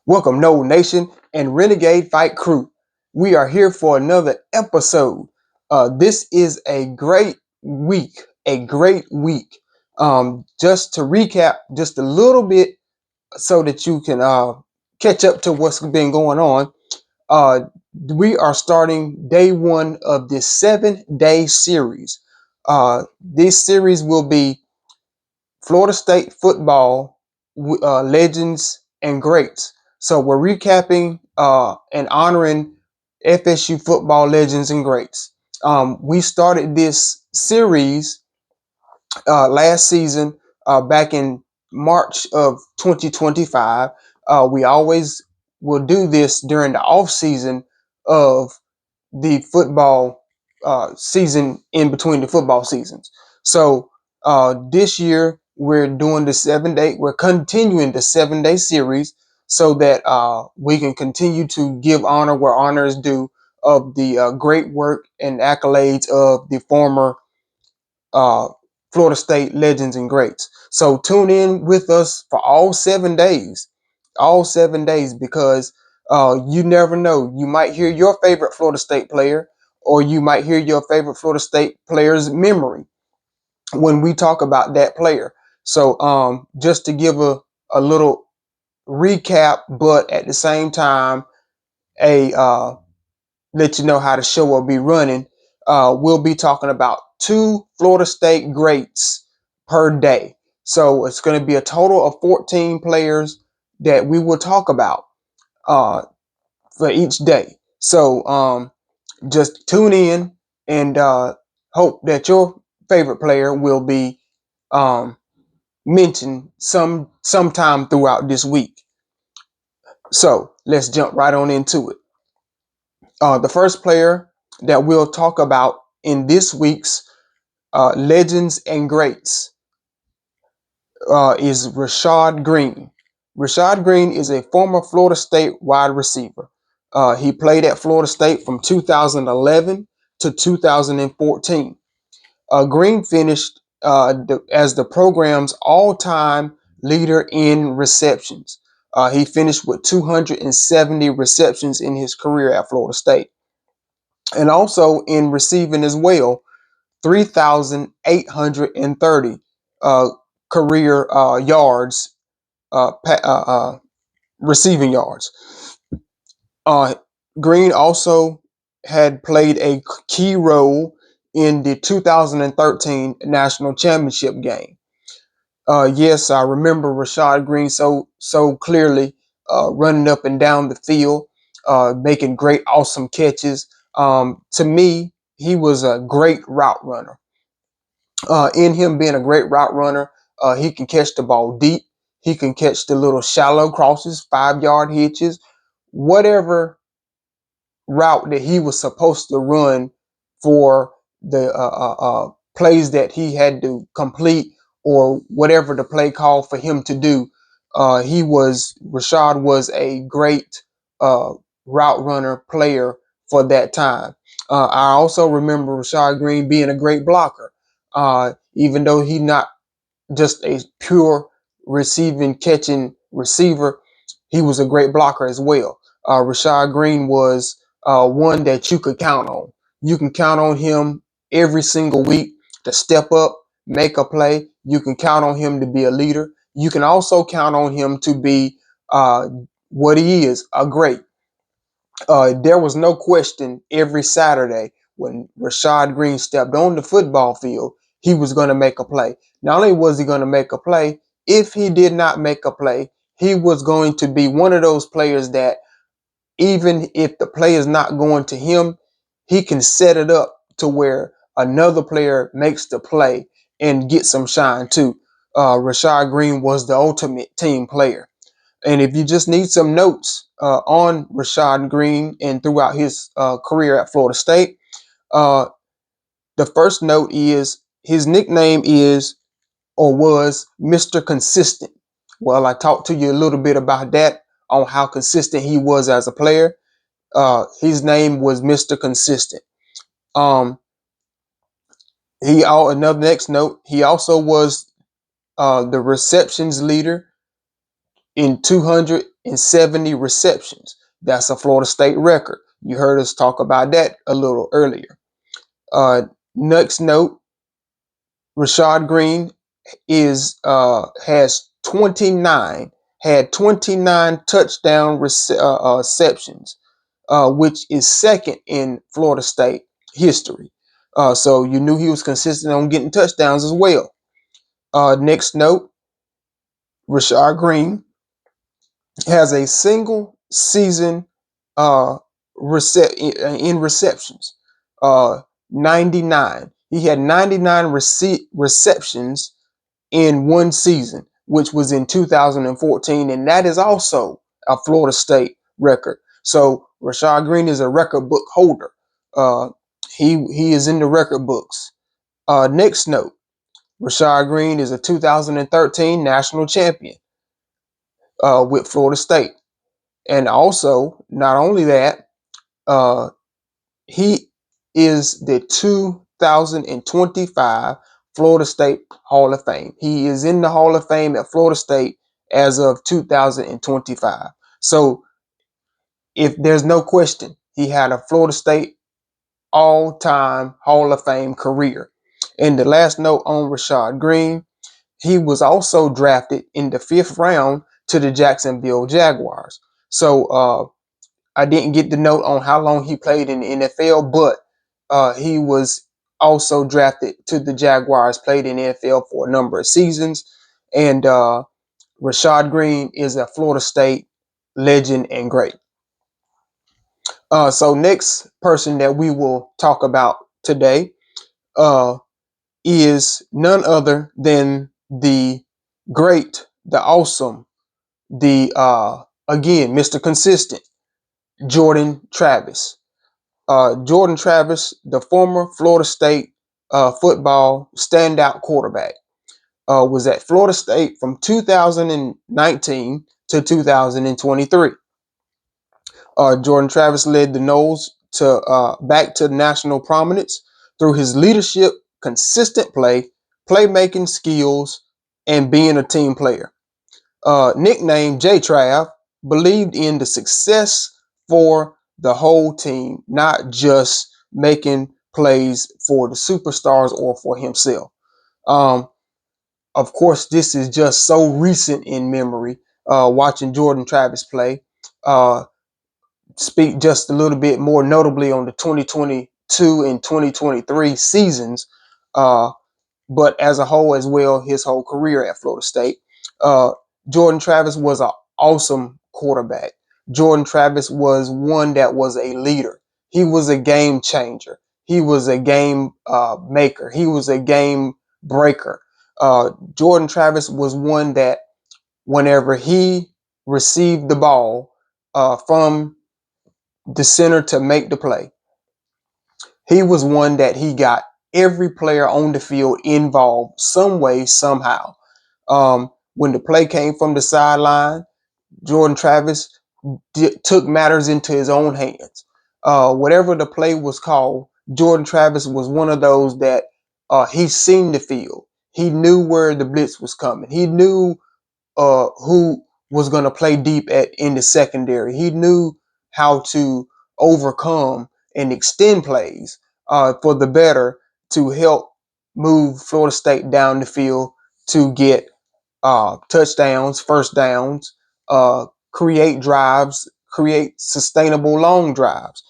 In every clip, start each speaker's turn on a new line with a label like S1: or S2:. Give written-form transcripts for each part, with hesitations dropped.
S1: Welcome, Noles Nation and Renegade Fight Crew. We are here for another episode. This is a great week, just to recap just a little bit so that you can catch up to what's been going on. Uh, we are starting day one of this 7-day series. This series will be Florida State football legends and greats. So we're recapping and honoring FSU football legends and greats. We started this series last season back in March of 2025. We always will do this during the off season of the football season, in between the football seasons. So this year we're doing the 7-day. We're continuing the 7-day series so that we can continue to give honor where honor is due of the great work and accolades of the former uh, Florida State legends and greats. So tune in with us for all 7 days, because you never know. You might hear your favorite Florida State player, or you might hear your favorite Florida State player's memory when we talk about that player. So just to give a little recap, but at the same time, a let you know how the show will be running. We'll be talking about 2 Florida State greats per day. So it's going to be a total of 14 players that we will talk about uh, for each day. So just tune in and hope that your favorite player will be um, mentioned sometime throughout this week. So let's jump right on into it. The first player that we'll talk about in this week's Legends and Greats is Rashad Greene. Rashad Greene is a former Florida State wide receiver. He played at Florida State from 2011 to 2014. Greene finished as the program's all-time leader in receptions. He finished with 270 receptions in his career at Florida State, and also in receiving as well, 3,830 career yards, receiving yards. Uh, Greene also had played a key role in the 2013 national championship game. Yes, I remember Rashad Greene so clearly, running up and down the field, making great, awesome catches. To me, he was a great route runner. In him being a great route runner, he can catch the ball deep. He can catch the little shallow crosses, 5-yard hitches, whatever route that he was supposed to run for the plays that he had to complete, or whatever the play called for him to do. Rashad was a great uh, route runner player for that time. I also remember Rashad Greene being a great blocker. Even though he not just a pure receiving, catching receiver, he was a great blocker as well. Rashad Greene was one that you could count on. You can count on him every single week to step up, make a play. You can count on him to be a leader. You can also count on him to be what he is, a great. There was no question every Saturday when Rashad Greene stepped on the football field, he was going to make a play. Not only was he going to make a play, if he did not make a play, he was going to be one of those players that, even if the play is not going to him, he can set it up to where another player makes the play and get some shine too. Rashad Greene was the ultimate team player. And if you just need some notes on Rashad Greene and throughout his career at Florida State, uh, the first note is his nickname is, or was, Mr. Consistent. Well, I talked to you a little bit about that, on how consistent he was as a player. His name was Mr. Consistent. Um, Another next note, he also was the receptions leader in 270 receptions. That's a Florida State record. You heard us talk about that a little earlier. Next note, Rashad Greene has 29 had 29 touchdown receptions, which is second in Florida State history. So you knew he was consistent on getting touchdowns as well. Next note, Rashad Greene has a single season in receptions, 99. He had 99 receptions in one season, which was in 2014, and that is also a Florida State record. So Rashad Greene is a record book holder. Uh, he is in the record books. Next note, Rashad Greene is a 2013 national champion with Florida State. And also, not only that, uh, he is the 2025 Florida State Hall of Fame. He is in the Hall of Fame at Florida State as of 2025. So, if there's no question, he had a Florida State all-time Hall of Fame career. And the last note on Rashad Greene, he was also drafted in the 5th round to the Jacksonville Jaguars. So, I didn't get the note on how long he played in the NFL, but he was also drafted to the Jaguars, played in the NFL for a number of seasons. And Rashad Greene is a Florida State legend and great. So next person that we will talk about today uh, is none other than the great, the awesome, the again, Mr. Consistent, Jordan Travis. Jordan Travis, the former Florida State football standout quarterback, was at Florida State from 2019 to 2023. Jordan Travis led the Noles to back to national prominence through his leadership, consistent play, playmaking skills, and being a team player. Nicknamed J-Trav, believed in the success for the whole team, not just making plays for the superstars or for himself. Um, of course, this is just so recent in memory. Watching Jordan Travis play, uh, speak just a little bit more notably on the 2022 and 2023 seasons. But as a whole as well, his whole career at Florida State. Uh, Jordan Travis was an awesome quarterback. Jordan Travis was one that was a leader. He was a game changer. He was a game maker. He was a game breaker. Jordan Travis was one that whenever he received the ball from the center to make the play, he was one that he got every player on the field involved some way, somehow. When the play came from the sideline, Jordan Travis took matters into his own hands. Whatever the play was called, Jordan Travis was one of those that he seen the field. He knew where the blitz was coming. He knew who was going to play deep in the secondary. He knew how to overcome and extend plays for the better to help move Florida State down the field to get touchdowns, first downs, create drives, create sustainable long drives.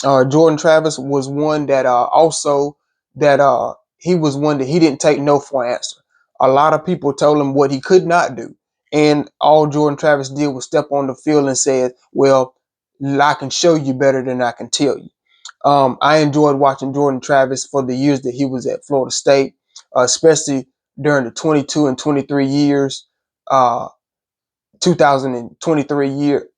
S1: Jordan Travis was one that also that he was one that he didn't take no for an answer. A lot of people told him what he could not do, and all Jordan Travis did was step on the field and said, "Well, I can show you better than I can tell you." I enjoyed watching Jordan Travis for the years that he was at Florida State, especially during the 22 and 23 years. 2023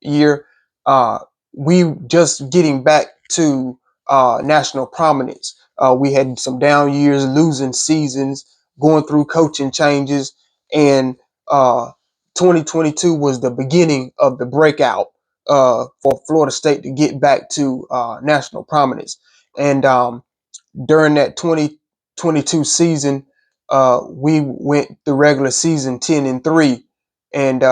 S1: year, uh, we just getting back to national prominence. We had some down years, losing seasons, going through coaching changes, and 2022 was the beginning of the breakout for Florida State to get back to national prominence. And during that 2022 season, we went the regular season 10-3, and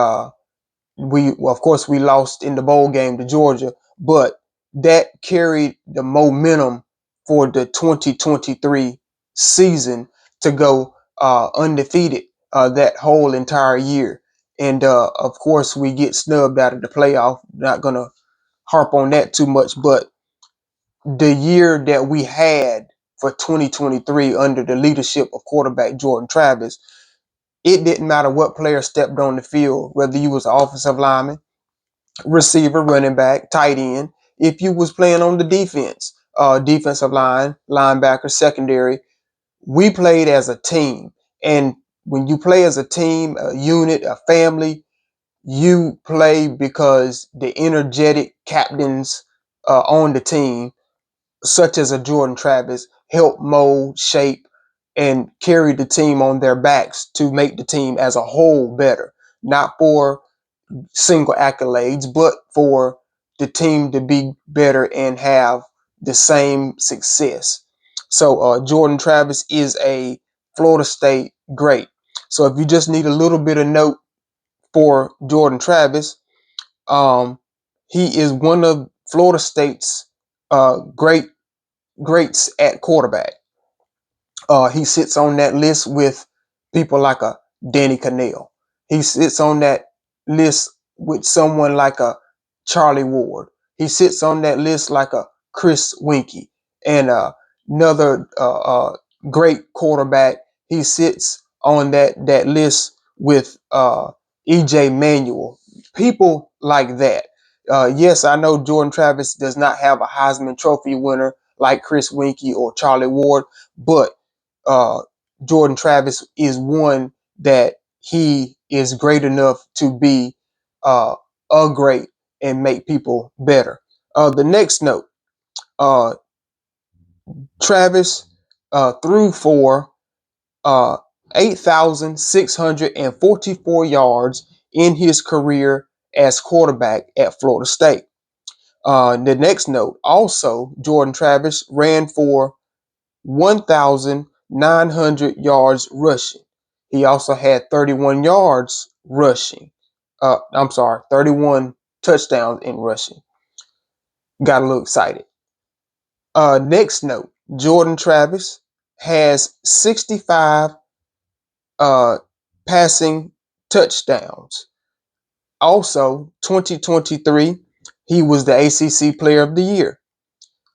S1: of course, we lost in the bowl game to Georgia, but that carried the momentum for the 2023 season to go undefeated that whole entire year. And of course, we get snubbed out of the playoff. Not gonna harp on that too much, but the year that we had for 2023 under the leadership of quarterback Jordan Travis, it didn't matter what player stepped on the field, whether you was an offensive lineman, receiver, running back, tight end. If you was playing on the defense, defensive line, linebacker, secondary, we played as a team. And when you play as a team, a unit, a family, you play because the energetic captains on the team, such as a Jordan Travis, help mold, shape, and carry the team on their backs to make the team as a whole better. Not for single accolades, but for the team to be better and have the same success. So Jordan Travis is a Florida State great. So if you just need a little bit of note for Jordan Travis, he is one of Florida State's greats at quarterback. He sits on that list with people like a Danny Cannell. He sits on that list with someone like a Charlie Ward. He sits on that list like a Chris Winkie and another great quarterback. He sits on that list with EJ Manuel. People like that. Yes, I know Jordan Travis does not have a Heisman Trophy winner like Chris Winkie or Charlie Ward, but uh, Jordan Travis is one that he is great enough to be a great and make people better. The next note, uh, Travis threw for 8,644 yards in his career as quarterback at Florida State. The next note, also, Jordan Travis ran for 1,900 yards rushing. He also had 31 yards rushing. 31 touchdowns in rushing. Got a little excited. Next note, Jordan Travis has 65 passing touchdowns. Also, 2023, he was the ACC Player of the Year.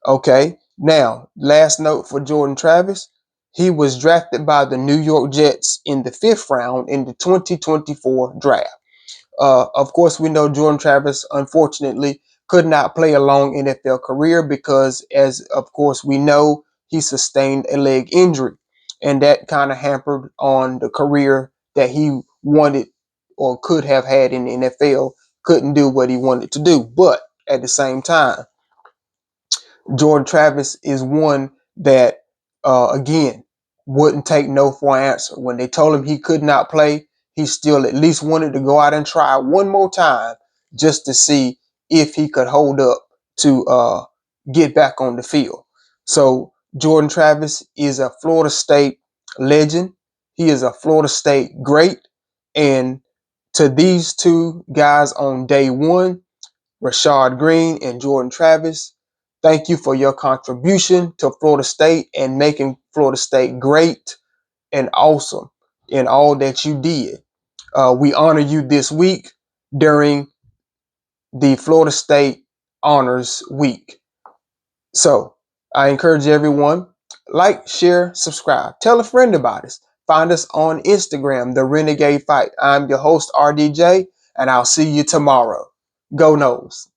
S1: Okay, now, last note for Jordan Travis. He was drafted by the New York Jets in the 5th round in the 2024 draft. Of course, we know Jordan Travis, unfortunately, could not play a long NFL career because, as of course we know, he sustained a leg injury. And that kind of hampered on the career that he wanted or could have had in the NFL. Couldn't do what he wanted to do. But at the same time, Jordan Travis is one that, again, wouldn't take no for an answer. When they told him he could not play, he still at least wanted to go out and try one more time just to see if he could hold up to get back on the field. So Jordan Travis is a Florida State legend. He is a Florida State great. And to these two guys on day one, Rashad Greene and Jordan Travis, thank you for your contribution to Florida State and making Florida State great and awesome in all that you did. We honor you this week during the Florida State Honors Week. So I encourage everyone, like, share, subscribe. Tell a friend about us. Find us on Instagram, The Renegade Fight. I'm your host, RDJ, and I'll see you tomorrow. Go Noles.